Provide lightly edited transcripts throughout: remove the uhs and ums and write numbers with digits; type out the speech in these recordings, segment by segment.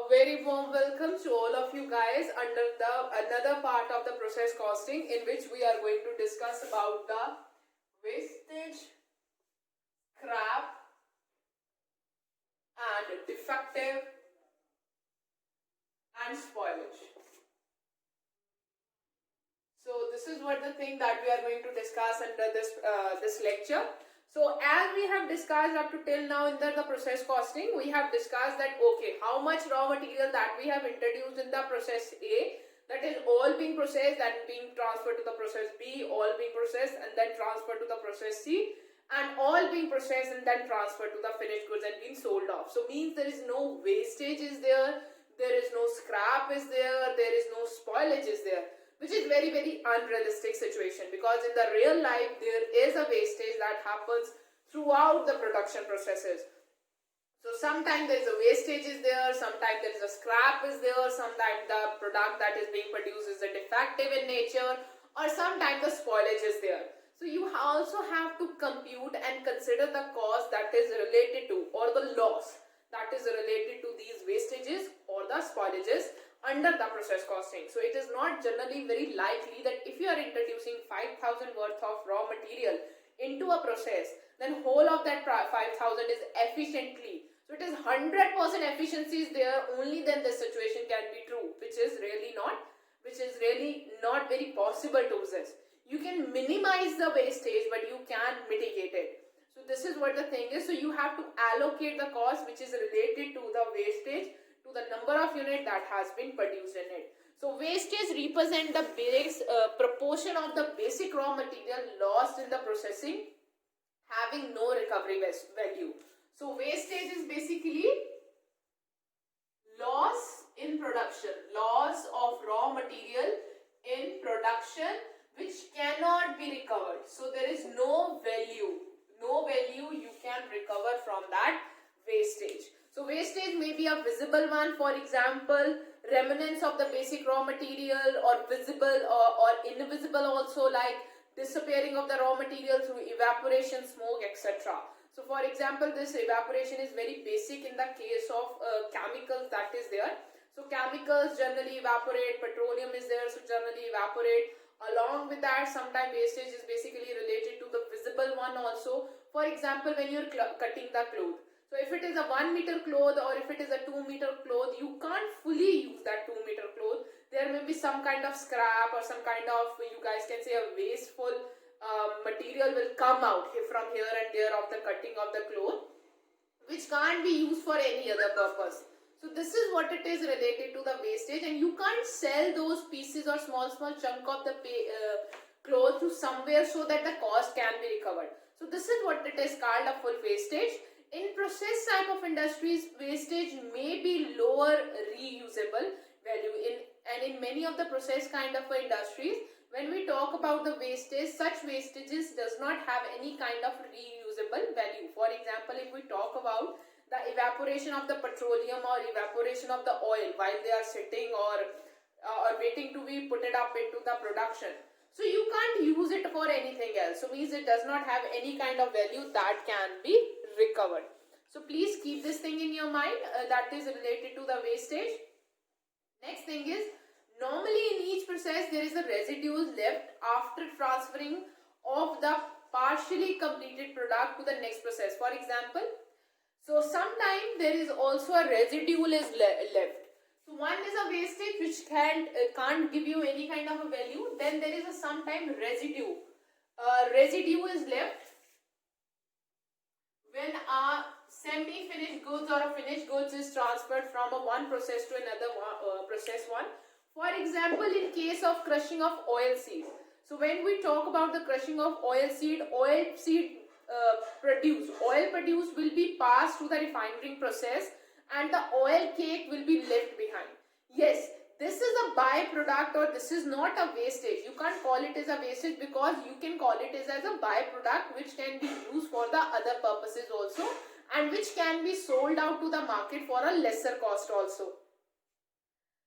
very warm welcome to all of you guys under the another part of the process costing, in which we are going to discuss about the wastage, scrap and defective and spoilage. So this is what the thing that we are going to discuss under this lecture. So as we have discussed up to till now in the process costing, we have discussed that okay, how much raw material that we have introduced in the process A, that is all being processed and being transferred to the process B, all being processed and then transferred to the process C, and all being processed and then transferred to the finished goods and being sold off. So means there is no wastage is there is no scrap is there is no spoilage is there, which is very unrealistic situation, because in the real life there is a wastage that happens throughout the production processes. So sometimes there is a wastage is there, sometimes there is a scrap is there, sometimes the product that is being produced is a defective in nature, or sometimes the spoilage is there. So you also have to compute and consider the cost that is related to, or the loss that is related to these wastages or the spoilages under the process costing. So it is not generally very likely that if you are introducing 5,000 worth of raw material into a process, then whole of that 5,000 is efficiently. So it is 100% efficiency is there, only then the situation can be true, which is really not very possible to possess. You can minimize the wastage, but you can mitigate it. So this is what the thing is. So you have to allocate the cost which is related to the wastage to the number of unit that has been produced in it. So wastage represent the base proportion of the basic raw material lost in the processing having no recovery value. So wastage is basically loss in production, loss of raw material in production which cannot be recovered. So there is no value you can recover from that wastage. So wastage may be a visible one, for example, remnants of the basic raw material, or visible or invisible also, like disappearing of the raw material through evaporation, smoke, etc. So for example, this evaporation is very basic in the case of chemicals that is there. So chemicals generally evaporate, petroleum is there, so generally evaporate. Along with that, sometimes wastage is basically related to the visible one also. For example, when you're cutting the cloth. So if it is a 1 meter cloth or if it is a 2 meter cloth, you can't fully use that 2 meter cloth. There may be some kind of scrap or some kind of, you guys can say, a wasteful material will come out from here and there of the cutting of the cloth, which can't be used for any other purpose. So this is what it is related to the wastage, and you can't sell those pieces or small chunk of the cloth to somewhere so that the cost can be recovered. So this is what it is called a full wastage. In process type of industries, wastage may be lower reusable value. In many of the process kind of industries, when we talk about the wastage, such wastages does not have any kind of reusable value. For example, if we talk about the evaporation of the petroleum or evaporation of the oil while they are sitting or waiting to be put it up into the production, so you can't use it for anything else. So means it does not have any kind of value that can be recovered. So please keep this thing in your mind, that is related to the wastage. Next thing is, normally in each process there is a residue left after transferring of the partially completed product to the next process. For example, so sometimes there is also a residue is left. So one is a wastage which can't give you any kind of a value. Then there is a sometime residue. Residue is left when a semi-finished goods or a finished goods is transferred from a one process to another process one. For example, in case of crushing of oil seed. So when we talk about the crushing of oil seed produced will be passed to the refining process, and the oil cake will be left behind. Yes, this is a byproduct, or this is not a wastage. You can't call it as a wastage, because you can call it as a byproduct which can be used for the other purposes also, and which can be sold out to the market for a lesser cost also.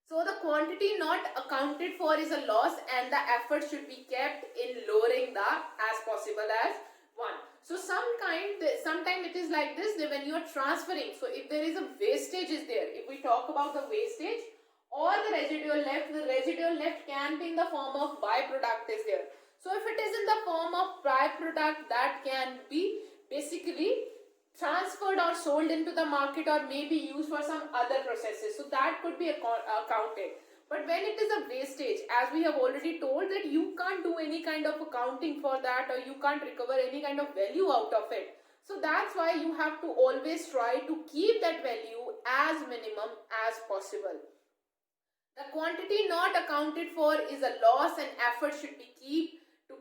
So the quantity not accounted for is a loss, and the effort should be kept in lowering the as possible as 1. So sometime it is like this, that when you are transferring, so if there is a wastage is there, if we talk about the wastage or the residual left can be in the form of byproduct is there. So if it is in the form of byproduct, that can be basically transferred or sold into the market or maybe used for some other processes. So that could be accounted. But when it is a wastage, as we have already told, that you can't do any kind of accounting for that, or you can't recover any kind of value out of it. So that's why you have to always try to keep that value as minimum as possible. The quantity not accounted for is a loss, and effort should be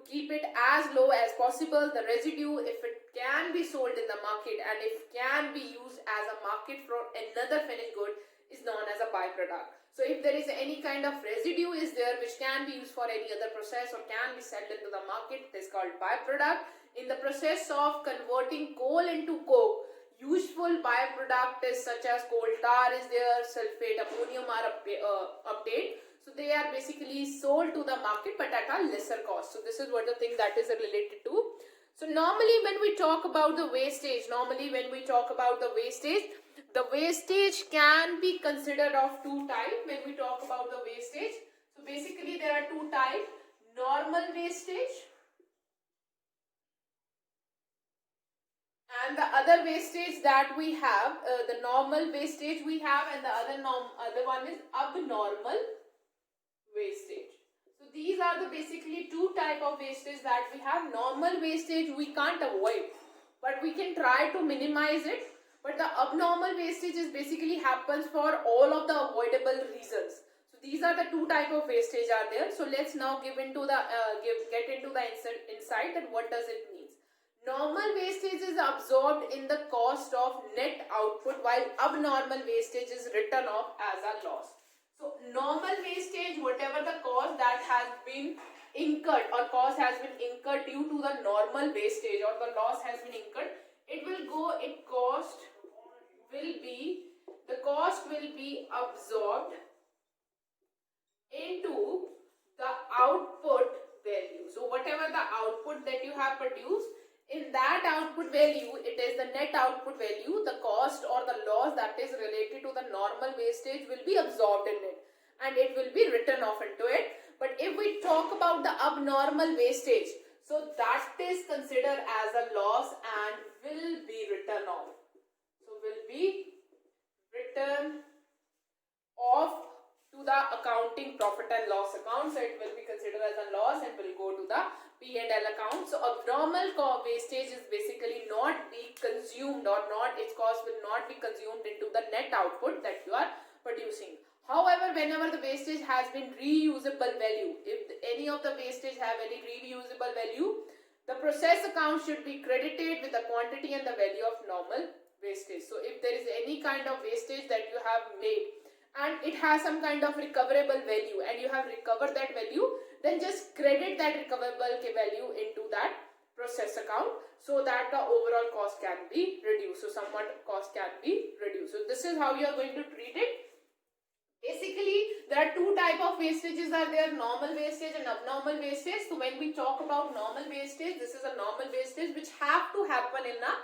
keep it as low as possible. The residue, if it can be sold in the market and if can be used as a market for another finished good, is known as a byproduct. So if there is any kind of residue is there which can be used for any other process or can be sold into the market, it is called byproduct. In the process of converting coal into coke, useful byproduct is such as coal tar is there, sulfate, ammonium are obtained. So they are basically sold to the market but at a lesser cost. So this is what the thing that is related to. So normally when we talk about the wastage, the wastage can be considered of two types when we talk about the wastage. So basically there are two types: normal wastage and the other wastage that we have. The normal wastage we have, and the other one is abnormal wastage. So these are the basically two type of wastage that we have. Normal wastage we can't avoid, but we can try to minimize it. But the abnormal wastage is basically happens for all of the avoidable reasons. So these are the two type of wastage are there. So let's now get into the insight that what does it mean. Normal wastage is absorbed in the cost of net output, while abnormal wastage is written off as a loss. So normal wastage, whatever the cost that has been incurred or cost has been incurred due to the normal wastage or the loss has been incurred, the cost will be absorbed into the output value. So whatever the output that you have produced, in that output value, it is the net output value, the cost or the loss that is related to the normal wastage will be absorbed in it and it will be written off into it. But if we talk about the abnormal wastage, so that is considered as a loss and will be written off. So will be written off to the accounting profit and loss account. So it will be considered as a loss and will go to the P&L account. So abnormal wastage is basically not be consumed or not, its cost will not be consumed into the net output that you are producing. However, whenever the wastage has been reusable value, if any of the wastage have any reusable value, the process account should be credited with the quantity and the value of normal wastage. So if there is any kind of wastage that you have made and it has some kind of recoverable value and you have recovered that value, then just credit that recoverable value into that process account so that the overall cost can be reduced. So somewhat cost can be reduced. So this is how you are going to treat it. Basically, there are two type of wastages are there: normal wastage and abnormal wastage. So when we talk about normal wastage, this is a normal wastage which have to happen in a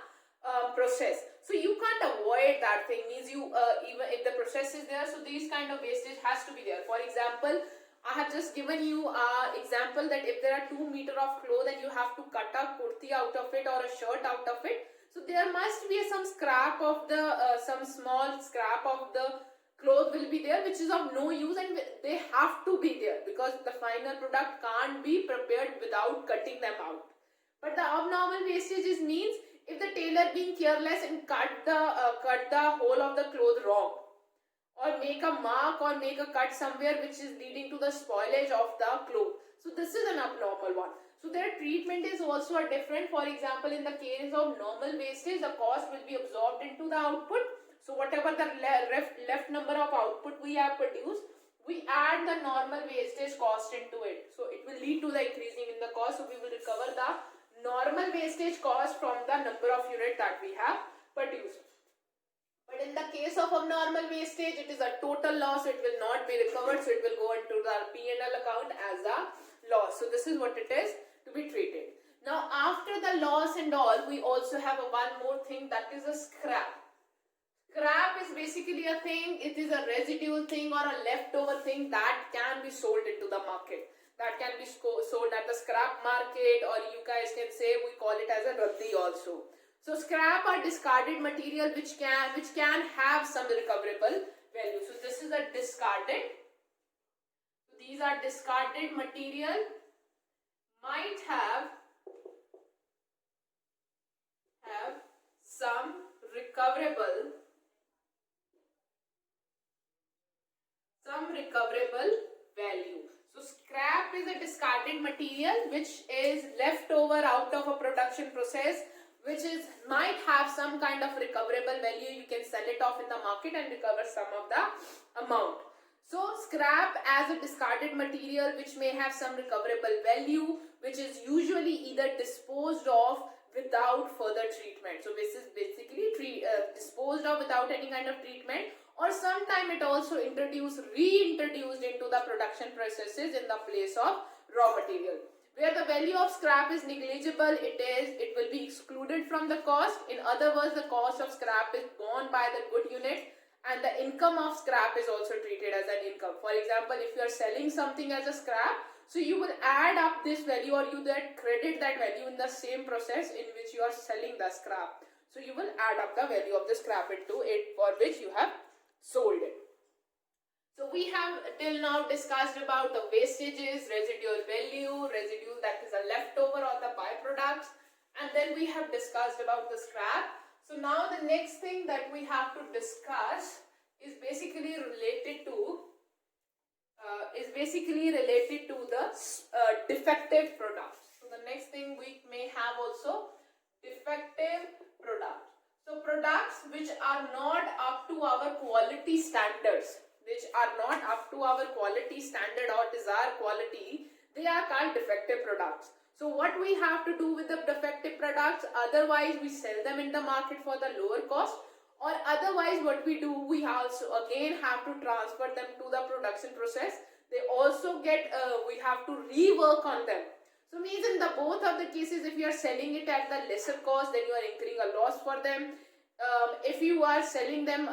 process. So you can't avoid that thing, means you even if the process is there, so these kind of wastage has to be there. For example, I have just given you an example that if there are 2 meters of cloth and you have to cut a kurti out of it or a shirt out of it, so there must be some scrap of the some small scrap of the cloth will be there which is of no use, and they have to be there because the final product can't be prepared without cutting them out. But the abnormal wastages means if the tailor being careless and cut the whole of the cloth wrong, or make a mark or make a cut somewhere which is leading to the spoilage of the cloth, so this is an abnormal one. So their treatment is also a different. For example, in the case of normal wastage, the cost will be absorbed into the output. So whatever the left number of output we have produced, we add the normal wastage cost into it. So it will lead to the increasing in the cost. So we will recover the normal wastage cost from the number of unit that we have produced. But in the case of abnormal wastage, it is a total loss. It will not be recovered. So it will go into the P&L account as a loss. So this is what it is to be treated. Now after the loss and all, we also have one more thing, that is a scrap. Scrap is basically a thing, it is a residual thing or a leftover thing that can be sold into the market. That can be sold at the scrap market, or you guys can say we call it as a raddi also. So scrap are discarded material which can have some recoverable value. So this is a discarded. These are discarded material, might have some recoverable value. So scrap is a discarded material which is left over out of a production process, which might have some kind of recoverable value. You can sell it off in the market and recover some of the amount. So scrap as a discarded material which may have some recoverable value, which is usually either disposed of without further treatment. So this is basically disposed of without any kind of treatment, or sometime it also reintroduced into the production processes in the place of raw material. Where the value of scrap is negligible, it will be excluded from the cost. In other words, the cost of scrap is borne by the good unit, and the income of scrap is also treated as an income. For example, if you are selling something as a scrap, so you will add up this value, or you credit that value in the same process in which you are selling the scrap. So you will add up the value of the scrap into it for which you have sold it. So we have till now discussed about the wastages, residual value, residue that is a leftover or the byproducts, and then we have discussed about the scrap. So now the next thing that we have to discuss is basically related to the defective products. So the next thing we may have also defective products. So products which are not up to our quality standards, or desired quality, they are called defective products. So what we have to do with the defective products, otherwise we sell them in the market for the lower cost, or otherwise what we do, we also again have to transfer them to the production process. They also we have to rework on them. So means in the both of the cases, if you are selling it at the lesser cost, then you are incurring a loss for them. If you are selling them,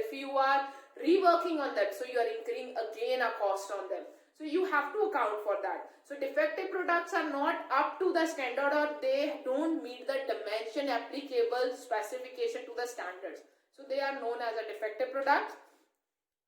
if you are reworking on them, so you are incurring again a cost on them. So you have to account for that. So defective products are not up to the standard, or they don't meet the dimension applicable specification to the standards. So they are known as a defective product.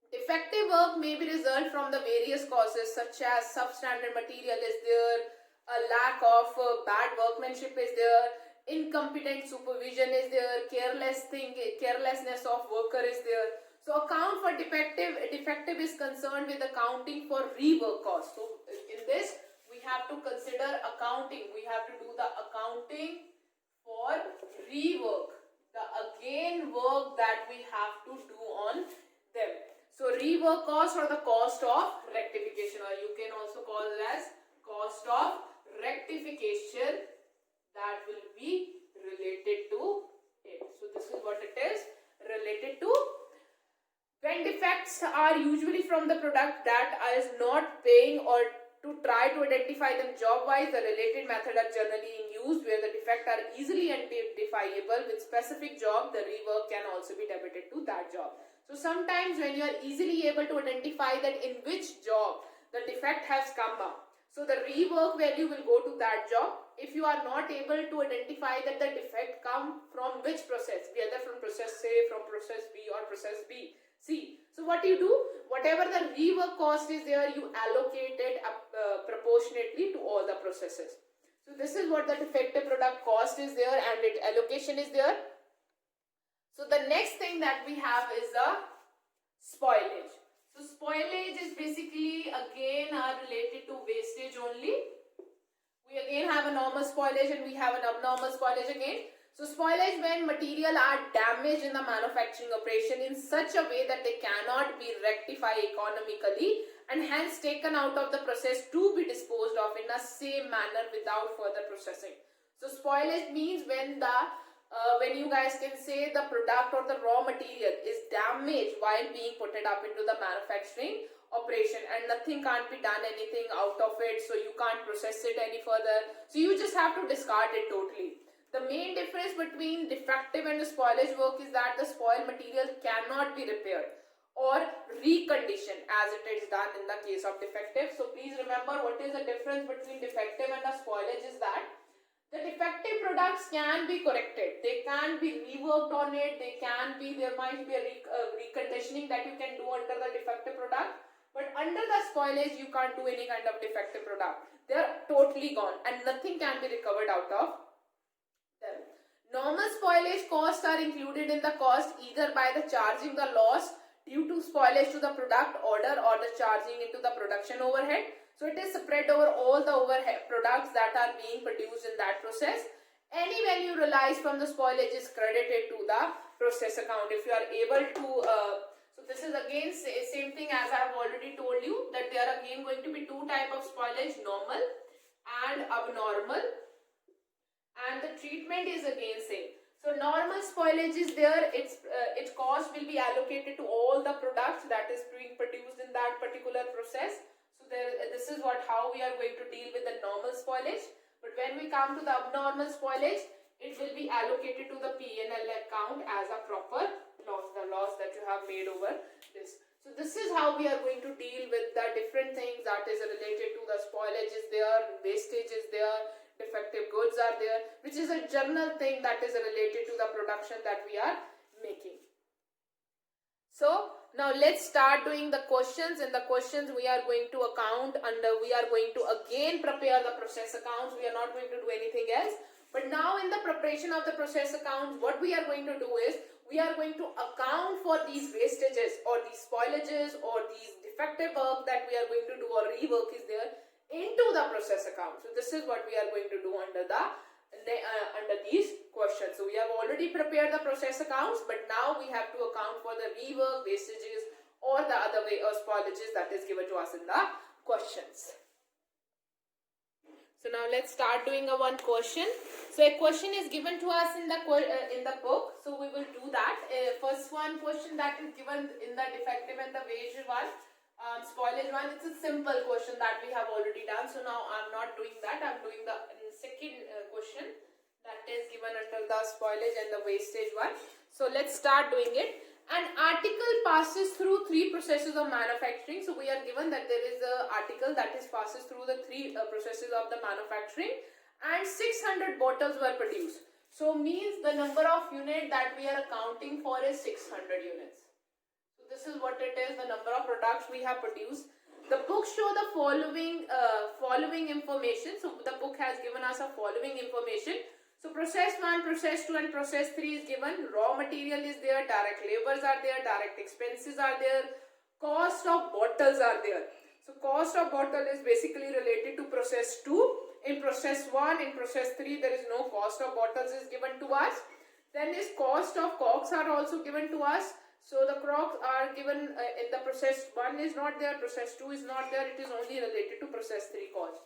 Defective work may be result from the various causes, such as substandard material is there, a lack of bad workmanship is there, incompetent supervision is there, carelessness of worker is there. So account for defective is concerned with accounting for rework cost. So in this we have to consider accounting. We have to do the accounting for rework, the again work that we have to do on them. So rework cost, or the cost of rectification, or you can also call it as cost of rectification, that will be related to it. So this is what it is related to. When defects are usually from the product that is not paying, or to try to identify them job wise, the related method are generally in use. Where the defect are easily identifiable with specific job, the rework can also be debited to that job. So sometimes when you are easily able to identify that in which job the defect has come up, so the rework value will go to that job. If you are not able to identify that the defect come from which process, whether from process A, from process B, or process B, C. So what you do, whatever the rework cost is there, you allocate it proportionately to all the processes. So this is what the defective product cost is there, and its allocation is there. So the next thing that we have is the spoilage. So spoilage is basically again related to wastage only. We again have a normal spoilage and we have an abnormal spoilage again. So spoilage when material are damaged in the manufacturing operation in such a way that they cannot be rectified economically, and hence taken out of the process to be disposed of in the same manner without further processing. So spoilage means when you guys can say the product or the raw material is damaged while being put it up into the manufacturing, operation, and nothing can't be done anything out of it, so you can't process it any further, so you just have to discard it totally. The main difference between defective and the spoilage work is that the spoiled material cannot be repaired or reconditioned as it is done in the case of defective. So please remember, what is the difference between defective and the spoilage is that the defective products can be corrected, they can be reworked on it, there might be a reconditioning that you can do under the defective product, but under the spoilage you can't do any kind of defective product. They are totally gone and nothing can be recovered out of them. Normal spoilage costs are included in the cost either by the charging the loss due to spoilage to the product order or the charging into the production overhead. So it is spread over all the overhead products that are being produced in that process. Any value realized from the spoilage is credited to the process account. If you are able to, so this is again same thing as I have already told you, that there are again going to be two type of spoilage, normal and abnormal, and the treatment is again same. So normal spoilage is there, its cost will be allocated to all the products that is being produced in that particular process. So this is how we are going to deal with the normal spoilage. But when we come to the abnormal spoilage, it will be allocated to the P&L account as a proper loss, the loss that you have made over this. So this is how we are going to deal with the different things that is related to the spoilage is there, wastage is there, defective goods are there, which is a general thing that is related to the production that we are making. So now let's start doing the questions. In the questions we are going to we are going to again prepare the process accounts. We are not going to do anything else. But now in the preparation of the process accounts, what we are going to do is we are going to account for these wastages or these spoilages or these defective work that we are going to do or rework is there into the process account. So this is what we are going to do under these questions. So we have already prepared the process accounts, but now we have to account for the rework, wastages or the other way or spoilages that is given to us in the questions. So now let's start doing one question. So a question is given to us in the book. So we will do that. First one question that is given in the defective and the wage one. Spoilage one, it's a simple question that we have already done, so now I'm not doing that. I'm doing the second question that is given under the spoilage and the wastage one. So let's start doing it. An article passes through three processes of manufacturing. So we are given that there is an article that passes through the three processes of the manufacturing, and 600 bottles were produced. So means the number of units that we are accounting for is 600 units. This is what it is, the number of products we have produced. The book show the following information. So the book has given us a following information. So process 1, process 2 and process 3 is given. Raw material is there, direct labors are there, direct expenses are there, cost of bottles are there. So cost of bottle is basically related to process 2. In process 1, in process 3 there is no cost of bottles is given to us. Then this cost of corks are also given to us. So the corks are given in the process 1 is not there, process 2 is not there, it is only related to process 3 cost.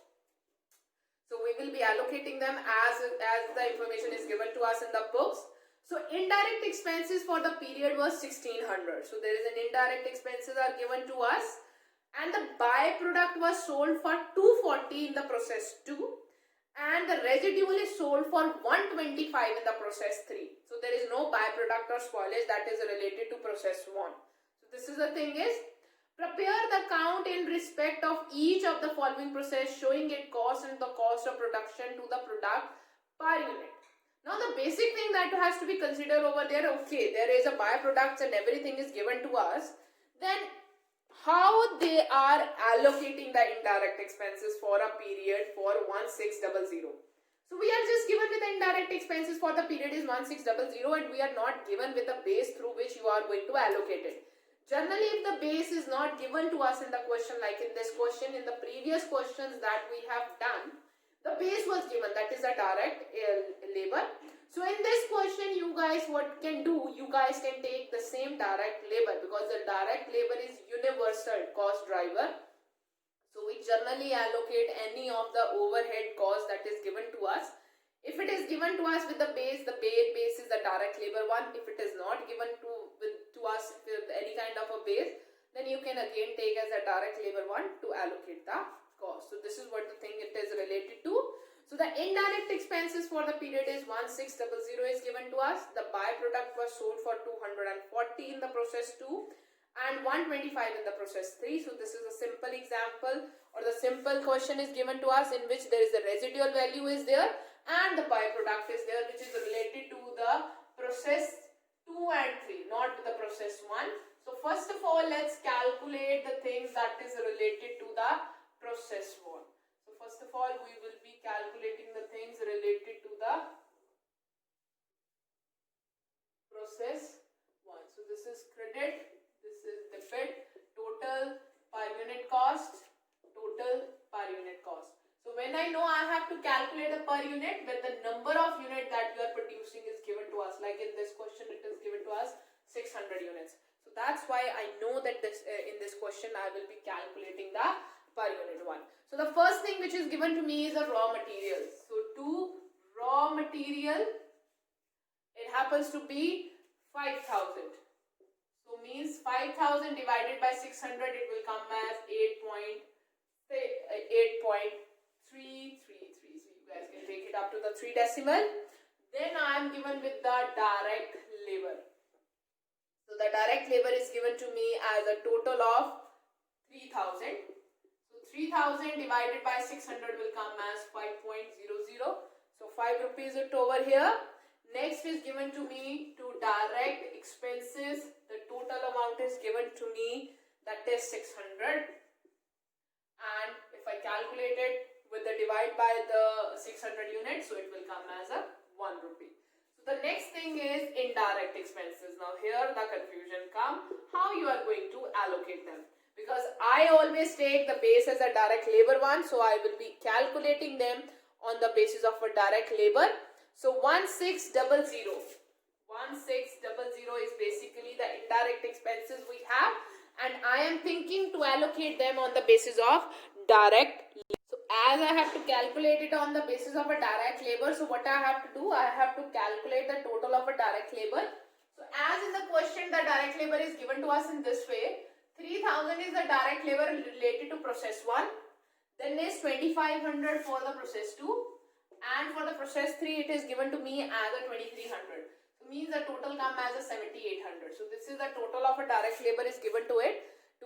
So we will be allocating them as the information is given to us in the books. So indirect expenses for the period was 1600. So there is an indirect expenses are given to us, and the byproduct was sold for 240 in the process 2. And the residual is sold for 125 in the process 3. So there is no byproduct or spoilage that is related to process 1. So this is the thing is, prepare the account in respect of each of the following process, showing it cost and the cost of production to the product per unit. Now the basic thing that has to be considered over there, okay, there is a byproduct and everything is given to us, then how they are allocating the indirect expenses for a period for 1600. So we are just given with the indirect expenses for the period is 1600 and we are not given with the base through which you are going to allocate it. Generally, if the base is not given to us in the question, like in this question, in the previous questions that we have done, the base was given, that is a direct labor. So in this question, you guys what can do, you guys can take the same direct labor because the direct labor is universal cost driver. So we generally allocate any of the overhead cost that is given to us. If it is given to us with the base is the direct labor one. If it is not given to us with any kind of a base, then you can again take as a direct labor 1 to allocate the cost. So this is what the thing it is related to. So the indirect expenses for the period is 1600 is given to us. The byproduct was sold for 240 in the process 2 and 125 in the process 3. So this is a simple example, or the simple question is given to us in which there is a residual value is there and the byproduct is there, which is related to the process 2 and 3, not the process 1. So first of all, let's calculate the things that is related to the process 1. So first of all, we will be calculating the things related to the process 1. So this is credit, this is debit, total per unit cost, total per unit cost. So when I know I have to calculate the per unit, when the number of unit that you are producing is given to us, like in this question it is given to us 600 units. So that's why I know that this in this question I will be calculating the per unit 1. So the first thing which is given to me is a raw material. So to raw material, it happens to be 5,000. So means 5,000 divided by 600, it will come as 8.3333. So you guys can take it up to the 3 decimal. Then I am given with the direct labor. So the direct labor is given to me as a total of 3,000. So 3,000 divided by 600 will come as 5.00. So 5 rupees it over here. Next is given to me to direct expenses. The total amount is given to me, that is 600. And if I calculate it with the divide by the 600 units, so it will come as a 1 rupee. So the next thing is indirect expenses. Now here the confusion comes, how you are going to allocate them. Because I always take the base as a direct labor 1, so I will be calculating them on the basis of a direct labor. So 1600 is basically the indirect expenses we have, and I am thinking to allocate them on the basis of direct labor. So as I have to calculate it on the basis of a direct labor, so what I have to do, I have to calculate the total of a direct labor. So as in the question, the direct labor is given to us in this way. 3,000 is the direct labor related to process 1. Then is 2,500 for the process 2. And for the process 3, it is given to me as a 2,300. So means the total come as a 7,800. So this is the total of a direct labor is given to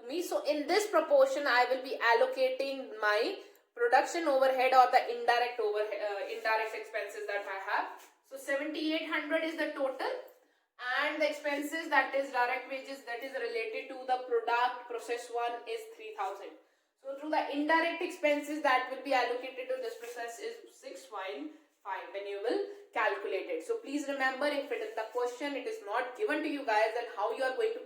me. So in this proportion, I will be allocating my production overhead or the indirect expenses that I have. So 7,800 is the total, and the expenses, that is direct wages, that is related to the product process 1 is 3,000. So through the indirect expenses that will be allocated to this process is 6.5 when you will calculate it. So please remember, if it is the question, it is not given to you guys that how you are going to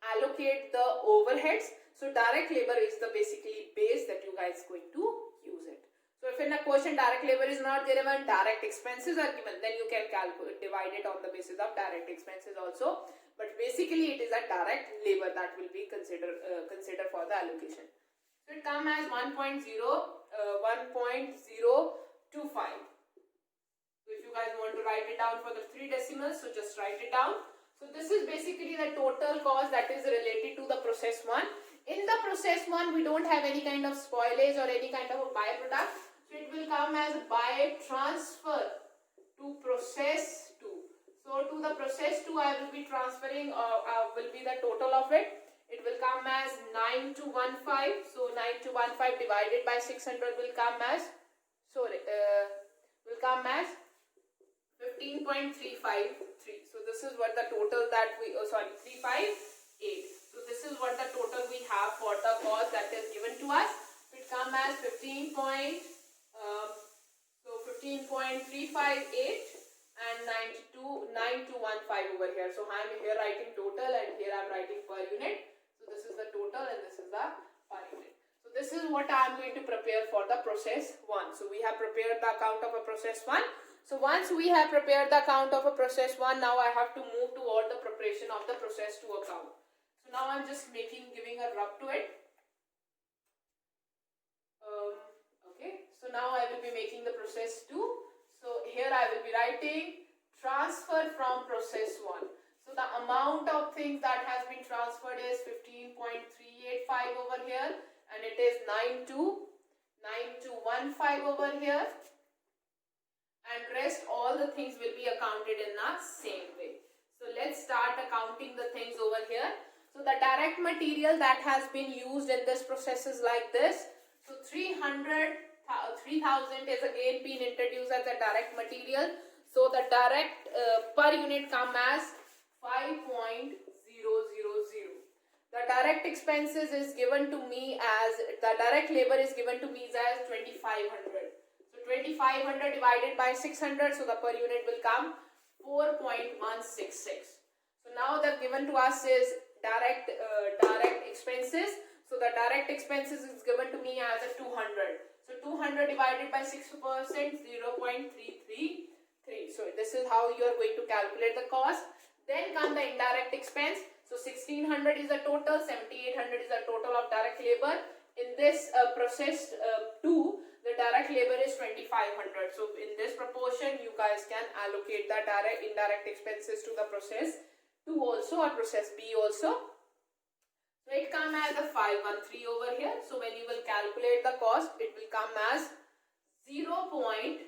allocate the overheads. So direct labor is the basically base that you guys going to use it. So if in a question direct labor is not given, direct expenses are given, then you can divide it on the basis of direct expenses also. But basically it is a direct labor that will be considered for the allocation. So it comes as 1.025. So if you guys want to write it down for the 3 decimals, so just write it down. So this is basically the total cost that is related to the process 1. In the process 1, we don't have any kind of spoilage or any kind of a byproduct. So it will come as by transfer to process 2. So to the process 2, I will be transferring, will be the total of it. It will come as 9215. So 9215 divided by 600 will come as, 15.353. So this is what the total that we, 358. So this is what the total we have for the cost that is given to us. It comes as 15.358 and 9215 over here. So I am here writing total and here I am writing per unit. So this is the total and this is the per unit. So this is what I am going to prepare for the process 1. So we have prepared the account of a process 1. So once we have prepared the account of a process 1, now I have to move toward the preparation of the process 2 account. So now I am just giving a rub to it. Okay, so now I will be making the process 2. So here I will be writing transfer from process 1. So the amount of things that has been transferred is 15.353. here, and it is 9215 over here, and rest all the things will be accounted in the same way. So let's start accounting the things over here. So the direct material that has been used in this process is like this. So 3000 is again being introduced as a direct material. So the direct per unit come as 5.000. The direct expenses is given to me as, the direct labor is given to me as 2500. So 2500 divided by 600, so the per unit will come 4.166. So now the given to us is direct expenses. So the direct expenses is given to me as a 200. So 200 divided by 6%, 0.333. So this is how you are going to calculate the cost. Then come the indirect expense. So 1600 is the total, 7800 is the total of direct labor. In this process 2, the direct labor is 2500. So in this proportion, you guys can allocate the direct indirect expenses to the process 2 also, or process B also. So it come as a 513 over here. So when you will calculate the cost, it will come as 0.855.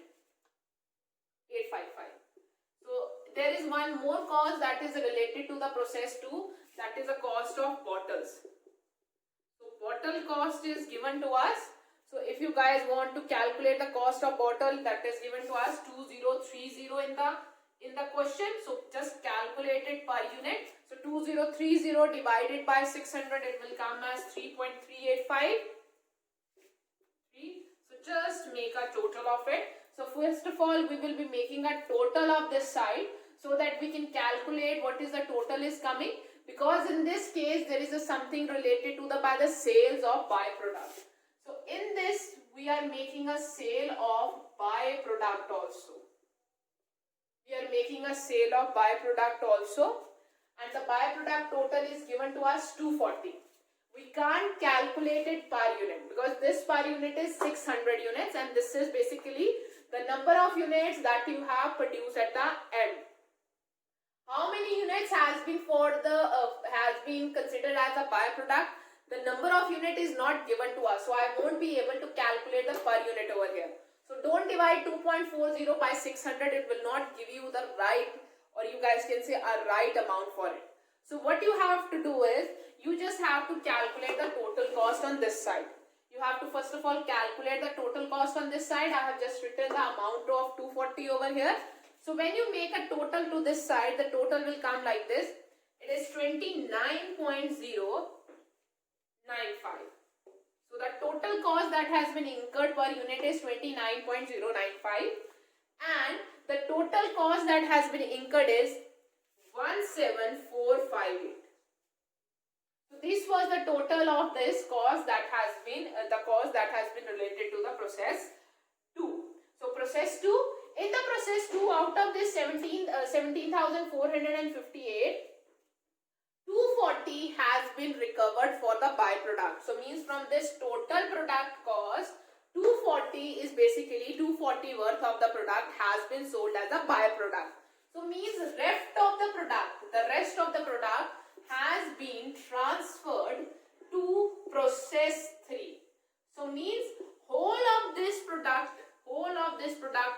So there is one more cost that is related to the process 2, that is the cost of bottles. So bottle cost is given to us. So if you guys want to calculate the cost of bottle, that is given to us 2030 in the question. So just calculate it per unit. So 2030 divided by 600, it will come as 3.385. So just make a total of it. So first of all, we will be making a total of this side, so that we can calculate what is the total is coming, because in this case there is a something related to the by the sales of byproduct. So in this we are making a sale of byproduct also. We are making a sale of byproduct also, and the byproduct total is given to us 240. We can't calculate it per unit because this per unit is 600 units, and this is basically the number of units that you have produced at the end. How many units has been considered as a byproduct? The number of unit is not given to us, so I won't be able to calculate the per unit over here. So don't divide 2.40 by 600. It will not give you the right, or you guys can say a right amount for it. So what you have to do is, you just have to calculate the total cost on this side. You have to first of all calculate the total cost on this side. I have just written the amount of 240 over here. So when you make a total to this side, the total will come like this. It is 29.095. So the total cost that has been incurred per unit is 29.095, and the total cost that has been incurred is 17458. So this was the total of this cost that has been related to the process 2. So process 2, in the process 2, out of this 17,458, 240 has been recovered for the byproduct. So means from this total product cost, 240 is basically 240 worth of the product has been sold as a byproduct. So means the rest of the product has been transferred to process 3. So means whole of this product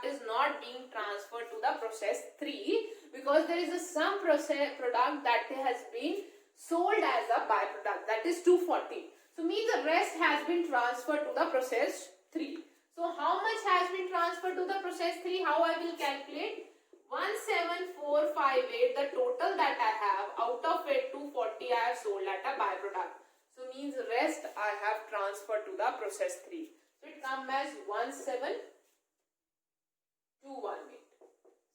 is not being transferred to the process 3, because there is some process product that has been sold as a byproduct, that is 240. So means the rest has been transferred to the process 3. So how much has been transferred to the process 3? How I will calculate? 17458, the total that I have, out of it 240 I have sold at a byproduct. So means rest I have transferred to the process 3. So it comes as 17218. So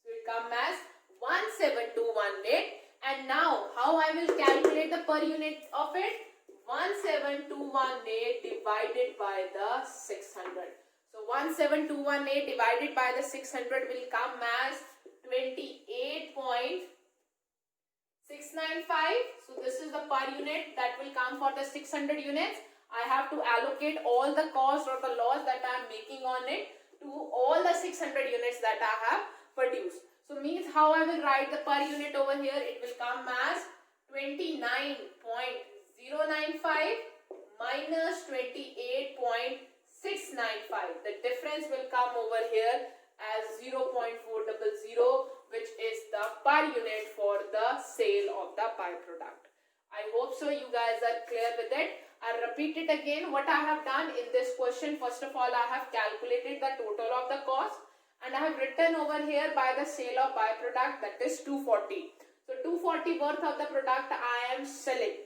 it comes as 17218. And now how I will calculate the per unit of it? 17218 divided by the 600. So 17218 divided by the 600 will come as 28.695. So this is the per unit that will come for the 600 units. I have to allocate all the cost or the loss that I am making on it to all the 600 units that I have produced. So means how I will write the per unit over here? It will come as 29.095 minus 28.695. The difference will come over here as 0.400, which is the per unit for the sale of the byproduct. I hope so you guys are clear with it. I'll repeat it again. What I have done in this question, first of all, I have calculated the total of the cost and I have written over here by the sale of byproduct, that is 240. So 240 worth of the product I am selling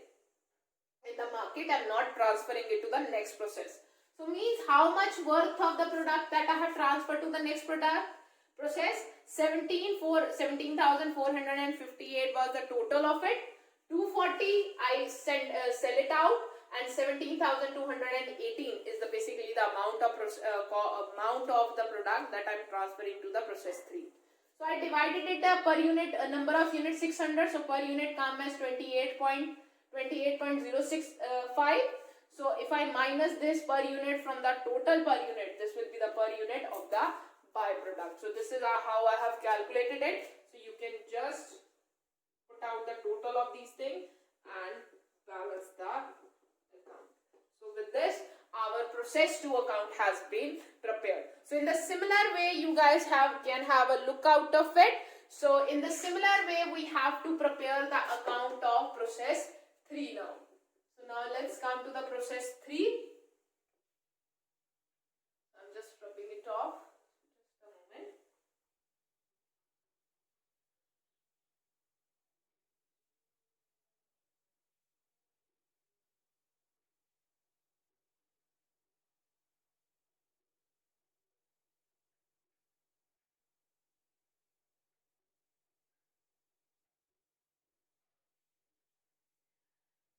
in the market. I am not transferring it to the next process. So means how much worth of the product that I have transferred to the next process? 17,458 was the total of it. 240 I sell it out, and 17,218 is basically the amount of the product that I am transferring to the process 3. So I divided it per unit, number of units 600, so per unit come as 28.065. So if I minus this per unit from the total per unit, this will be the per unit of the byproduct. So this is how I have calculated it. So you can just put out the total of these things and balance the account. So with this, our process 2 account has been prepared. So in the similar way, you guys can have a look out of it. So in the similar way, we have to prepare the account of process 3 now. So now let's come to the process 3. I'm just rubbing it off. Just a moment.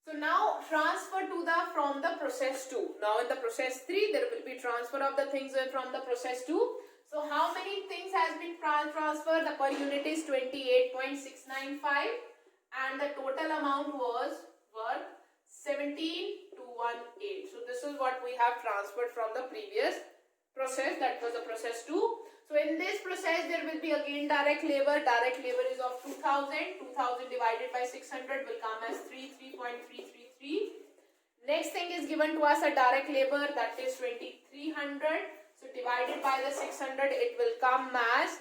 So now transfer from the process 2. Now in the process 3, there will be transfer of the things from the process 2. So how many things has been transferred? The per unit is 28.695 and the total amount was worth 17,218. So this is what we have transferred from the previous process, that was the process 2. So in this process, there will be again direct labor. Direct labor is of 2000. 2000 divided by 600 will come as 3.333. Next thing is given to us a direct labor, that is 2300. So divided by the 600, it will come as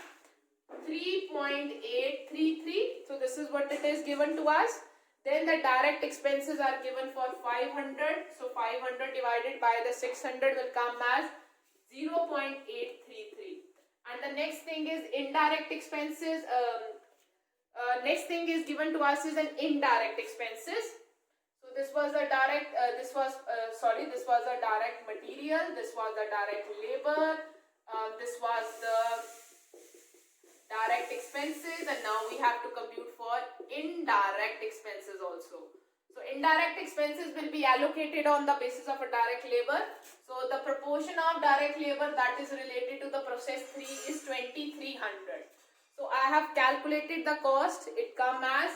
3.833. So this is what it is given to us. Then the direct expenses are given for 500. So 500 divided by the 600 will come as 0.833. And the next thing is indirect expenses. Next thing is given to us is an indirect expenses. So this was a direct. This was a direct material. This was the direct labor. This was the direct expenses, and now we have to compute for indirect expenses also. So indirect expenses will be allocated on the basis of a direct labor. So the proportion of direct labor that is related to the process 3 is 2300. So I have calculated the cost. It comes as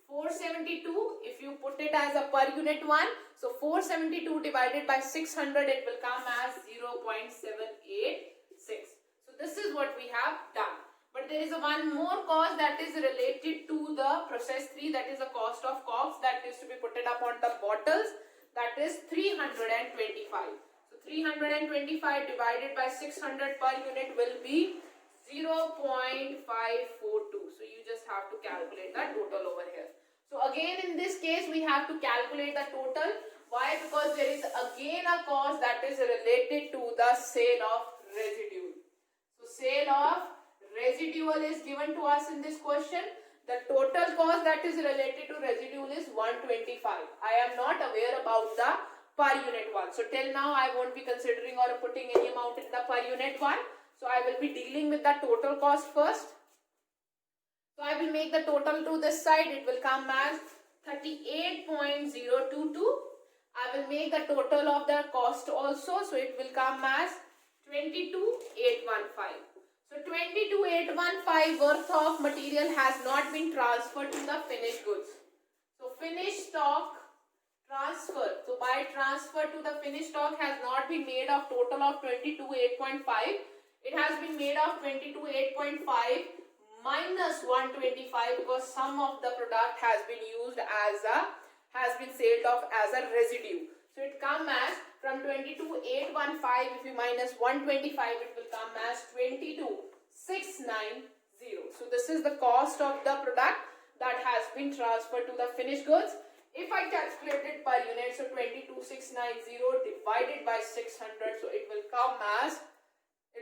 472. If you put it as a per unit one, so 472 divided by 600, it will come as 0.786. So this is what we have done. But there is one more cost that is related to the process 3, that is the cost of COGS that is to be put up on the bottles, that is 325. So 325 divided by 600 per unit will be 0.542. So you just have to calculate the total over here. So again in this case we have to calculate the total. Why? Because there is again a cost that is related to the sale of residue. So sale of residual is given to us in this question. The total cost that is related to residual is 125. I am not aware about the per unit one. So till now I won't be considering or putting any amount in the per unit one. So I will be dealing with the total cost first. So I will make the total to this side. It will come as 38.022. I will make the total of the cost also. So it will come as 22,815. So 22,815 worth of material has not been transferred to the finished goods. So finished stock transfer. So by transfer to the finished stock has not been made of total of 22,815. It has been made of 22,815 minus 125 because some of the product has been used as been sold off as a residue. So it come as from 22,815, if you minus 125, it will come as 22,690. So this is the cost of the product that has been transferred to the finished goods. If I calculate it per unit, so 22,690 divided by 600, so it will come as 37.814,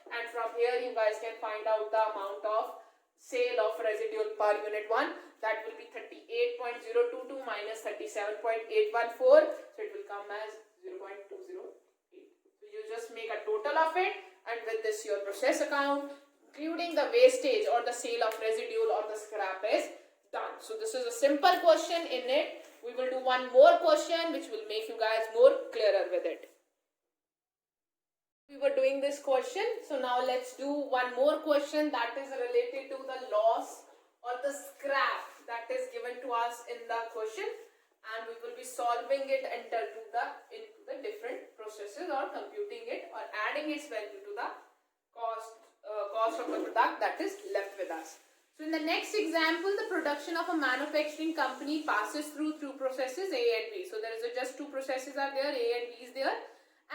and from here you guys can find out the amount of sale of residual per unit 1, that will be 38.022 minus 37.814, so it will come as 0.208. So you just make a total of it, and with this your process account including the wastage or the sale of residual or the scrap is done. So this is a simple question. In it we will do one more question which will make you guys more clearer with it. We were doing this question, so now let's do one more question that is related to the loss or the scrap that is given to us in the question, and we will be solving it into the different processes or computing it or adding its value to the cost of the product that is left with us. So in the next example, the production of a manufacturing company passes through two processes A and B. So there is just two processes are there, A and B is there,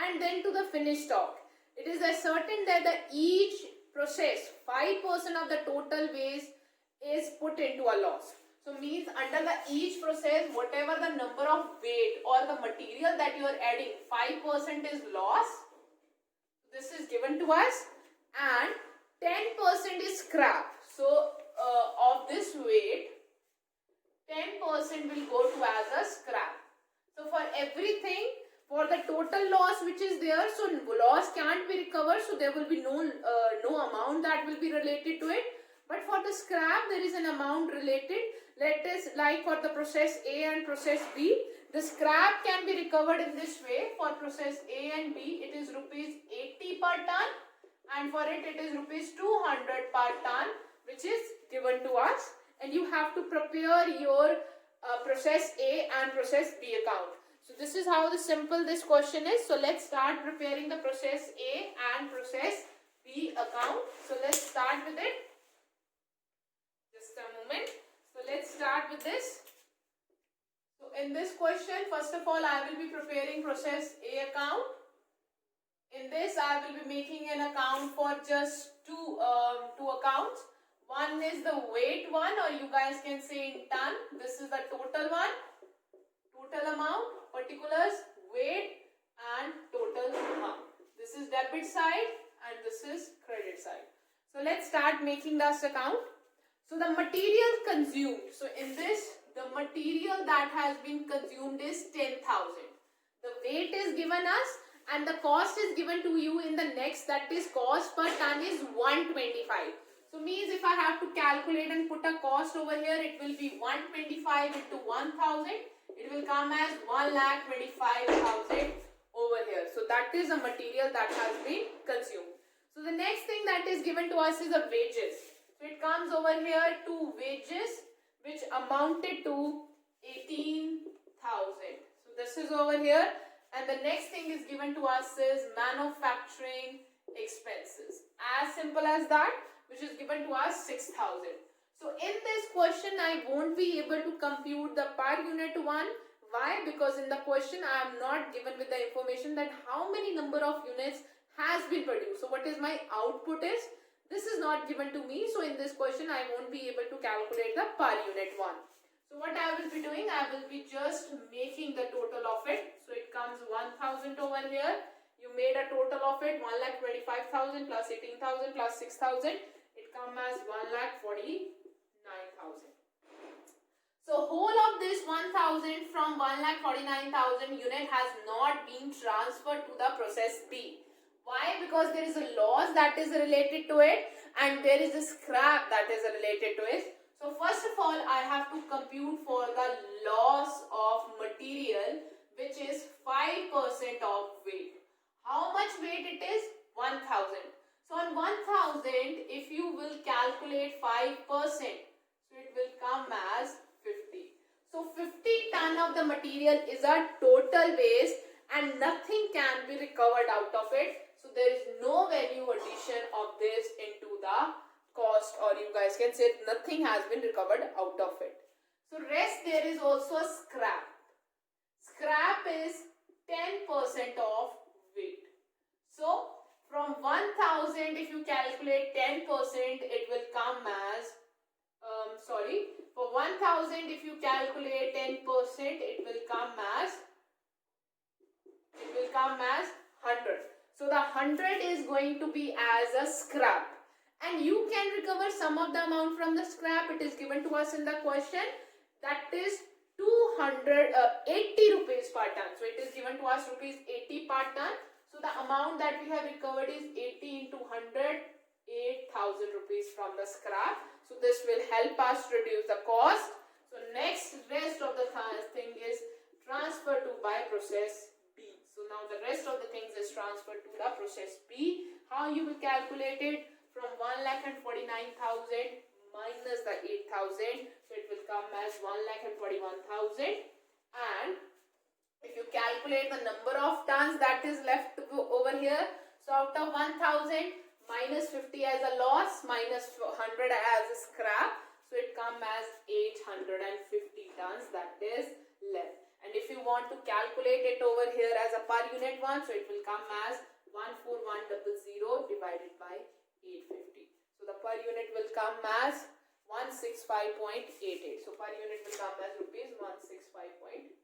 and then to the finished stock. It is certain that each process 5% of the total waste is put into a loss. So means under the each process, whatever the number of weight or the material that you are adding, 5% is loss. This is given to us, and 10% is scrap. So of this weight, 10% will go to as a scrap. So for everything, for the total loss which is there, so loss can't be recovered, so there will be no amount that will be related to it. But for the scrap, there is an amount related. Let us, like for the process A and process B, the scrap can be recovered in this way. For process A and B, it is rupees 80 per ton, and for it is rupees 200 per ton, which is given to us. And you have to prepare your process A and process B account. So this is how simple this question is. So let's start preparing the process A and process B account. So let's start with it. Just a moment. So let's start with this. So in this question, first of all, I will be preparing process A account. In this, I will be making an account for just two accounts. One is the weight one, or you guys can say in ton. This is the total one. Total amount, particulars, weight, and total amount. This is debit side and this is credit side. So let's start making this account. So the material consumed. So in this, the material that has been consumed is 10,000. The weight is given us and the cost is given to you in the next, that is cost per ton is 125. So means if I have to calculate and put a cost over here, it will be 125 into 1000. It will come as 1,25,000 over here. So that is a material that has been consumed. So the next thing that is given to us is the wages. So it comes over here to wages which amounted to 18,000. So this is over here, and the next thing is given to us is manufacturing expenses. As simple as that, which is given to us 6,000. So in this question, I won't be able to compute the per unit one. Why? Because in the question, I am not given with the information that how many number of units has been produced. So what is my output is? This is not given to me. So in this question, I won't be able to calculate the per unit one. So what I will be doing, I will be just making the total of it. So it comes 1,000 over here. You made a total of it 1,25,000 plus 18,000 plus 6,000. It comes as 1,49,000. So whole of this 1,000 from 1,49,000 unit has not been transferred to the process B. Why? Because there is a loss that is related to it and there is a scrap that is related to it. So first of all, I have to compute for the loss of material, which is 5% of weight. How much weight it is? 1,000. So on 1,000, if you will calculate 5%, so it will come as 50. So 50 ton of the material is a total waste and nothing can be recovered out of it. So there is no value addition of this into the cost, or you guys can say nothing has been recovered out of it. So rest there is also a scrap. Scrap is 10% of weight. So from 1000, if you calculate 10%, it will come as for 1000, if you calculate 10%, it will come as 100. So the 100 is going to be as a scrap, and you can recover some of the amount from the scrap. It is given to us in the question, that is 280 rupees per ton. So it is given to us rupees 80 per ton. So the amount that we have recovered is 80 into 100, 8,000 rupees from the scrap. So this will help us reduce the cost. So next rest of the thing is transfer to by process B. So now the rest of the things is transferred to the process B. How you will calculate it? From 1,49,000 minus the 8,000. So it will come as 1,41,000. And if you calculate the number of tons that is left over here, so out of 1,000, minus 50 as a loss, minus 100 as a scrap, so it comes as 850 tons that is left. And if you want to calculate it over here as a per unit one, so it will come as 14100 divided by 850. So the per unit will come as 165.88. So per unit will come as rupees 165.88.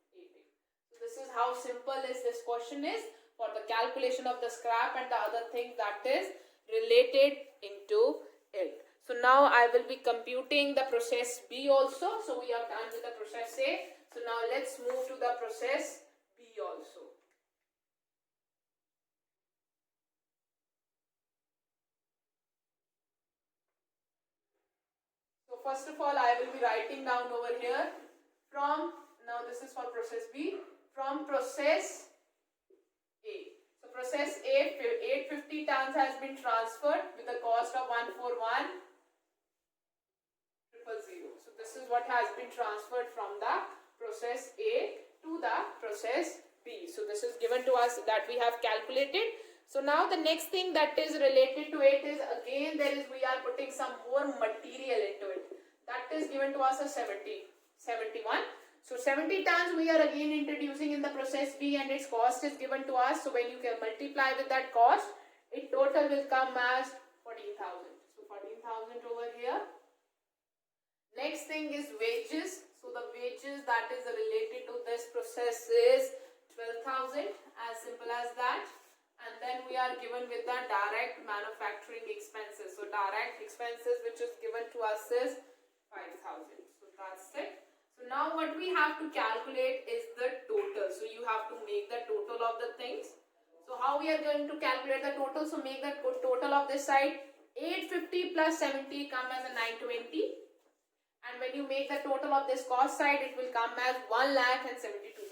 So this is how simple is this question is for the calculation of the scrap and the other thing that is related into it. So now I will be computing the process B also. So we are done with the process A. So now let's move to the process B also. So first of all, I will be writing down over here from, now this is for process B, from process A. So process A, 850 tons has been transferred with the cost of 141,000. So this is what has been transferred from the process A to the process B. So this is given to us that we have calculated. So now the next thing that is related to it is, again we are putting some more material into it. That is given to us as 71. So 70 tons we are again introducing in the process B, and its cost is given to us. So when you can multiply with that cost, it total will come as 14,000. So 14,000 over here. Next thing is wages. So the wages that is related to this process is 12,000, as simple as that. And then we are given with the direct manufacturing expenses. So direct expenses which is given to us is 5,000. So that's it. So now what we have to calculate is the total. So you have to make the total of the things. So how we are going to calculate the total? So make the total of this side. 850 plus 70 come as a 920. And when you make the total of this cost side, it will come as 1,72,000.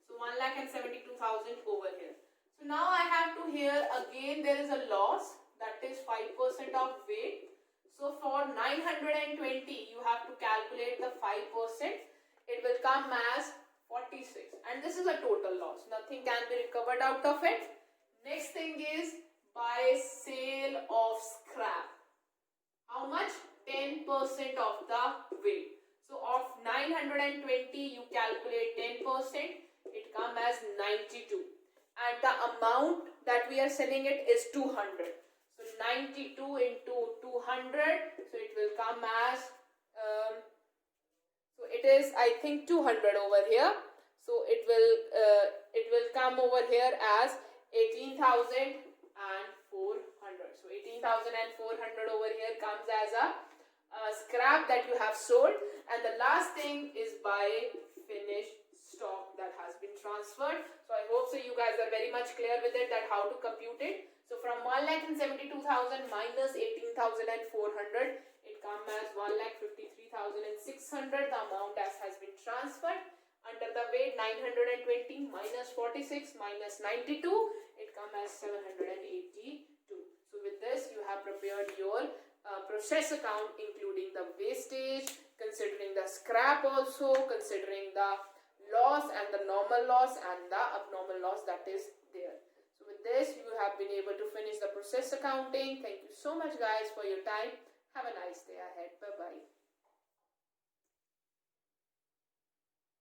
So 1,72,000 over here. So now I have to here again there is a loss, that is 5% of weight. So for 920 you have to calculate the 5%. It will come as 46, and this is a total loss. Nothing can be recovered out of it. Next thing is by sale of scrap. How much? 10% of the weight. So of 920 you calculate 10%. It comes as 92. And the amount that we are selling it is 200. So 92 into 200. So it will come as, so it is I think 200 over here. So it will come over here as 18,400. So 18,400 over here comes as a scrap that you have sold. And the last thing is by finished stock that has been transferred. So I hope so you guys are very much clear with it, that how to compute it. So from 1,72,000 minus 18,400, it comes as 1,53,600. The amount as has been transferred. Under the weight 920 minus 46 minus 92, it comes as 782. So with this you have prepared your process account, including the wastage, considering the scrap also, considering the loss and the normal loss and the abnormal loss that is there. So with this you have been able to finish the process accounting. Thank you so much guys for your time. Have a nice day ahead. Bye bye.